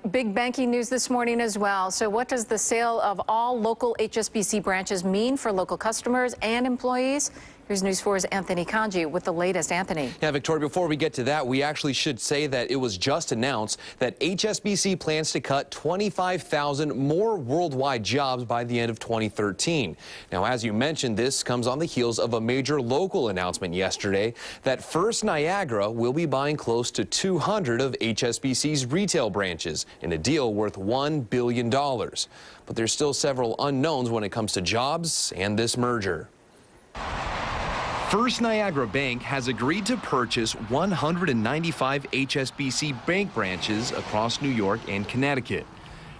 Big banking news this morning as well. So what does the sale of all local HSBC branches mean for local customers and employees? Here's News 4's Anthony Kanji with the latest. Anthony. Yeah, Victoria, before we get to that, we actually should say that it was just announced that HSBC plans to cut 25,000 more worldwide jobs by the end of 2013. Now, as you mentioned, this comes on the heels of a major local announcement yesterday that First Niagara will be buying close to 200 of HSBC's retail branches in a deal worth $1 billion. But there's still several unknowns when it comes to jobs and this merger. First Niagara Bank has agreed to purchase 195 HSBC bank branches across New York and Connecticut.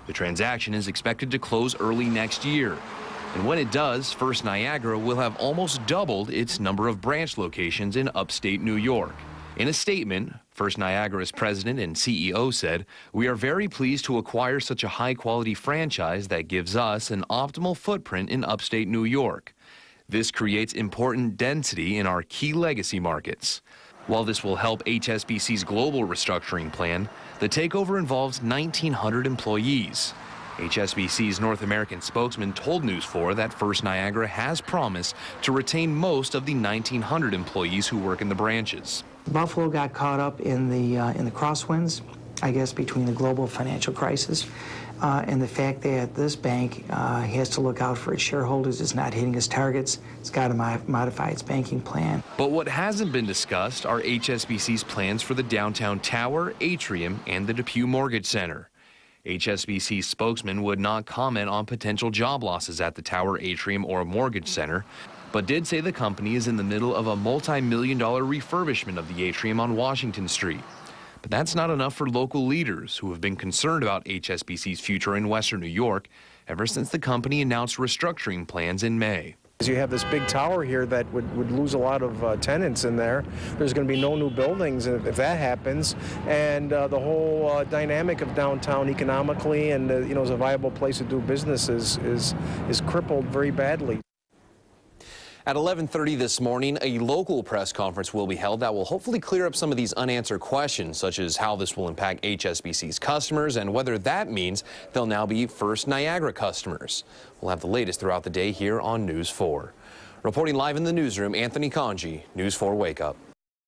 The transaction is expected to close early next year. And when it does, First Niagara will have almost doubled its number of branch locations in upstate New York. In a statement, First Niagara's president and CEO said, "We are very pleased to acquire such a high-quality franchise that gives us an optimal footprint in upstate New York. This creates important density in our key legacy markets." While this will help HSBC's global restructuring plan, the takeover involves 1,900 employees. HSBC's North American spokesman told News 4 that First Niagara has promised to retain most of the 1,900 employees who work in the branches. Buffalo got caught up in the crosswinds, I guess, between the global financial crisis and the fact that this bank has to look out for its shareholders, is not hitting its targets. It's got to modify its banking plan. But what hasn't been discussed are HSBC's plans for the downtown tower, atrium, and the Depew Mortgage Center. HSBC's spokesman would not comment on potential job losses at the tower, atrium, or mortgage center, but did say the company is in the middle of a multi-million-dollar refurbishment of the atrium on Washington Street. But that's not enough for local leaders who have been concerned about HSBC's future in Western New York ever since the company announced restructuring plans in May. You have this big tower here that would lose a lot of tenants in there. There's going to be no new buildings if that happens, and the whole dynamic of downtown economically and as a viable place to do business is crippled very badly. At 11:30 this morning, a local press conference will be held that will hopefully clear up some of these unanswered questions, such as how this will impact HSBC's customers and whether that means they'll now be First Niagara customers. We'll have the latest throughout the day here on News 4. Reporting live in the newsroom, Anthony Kanji, News 4 Wake Up.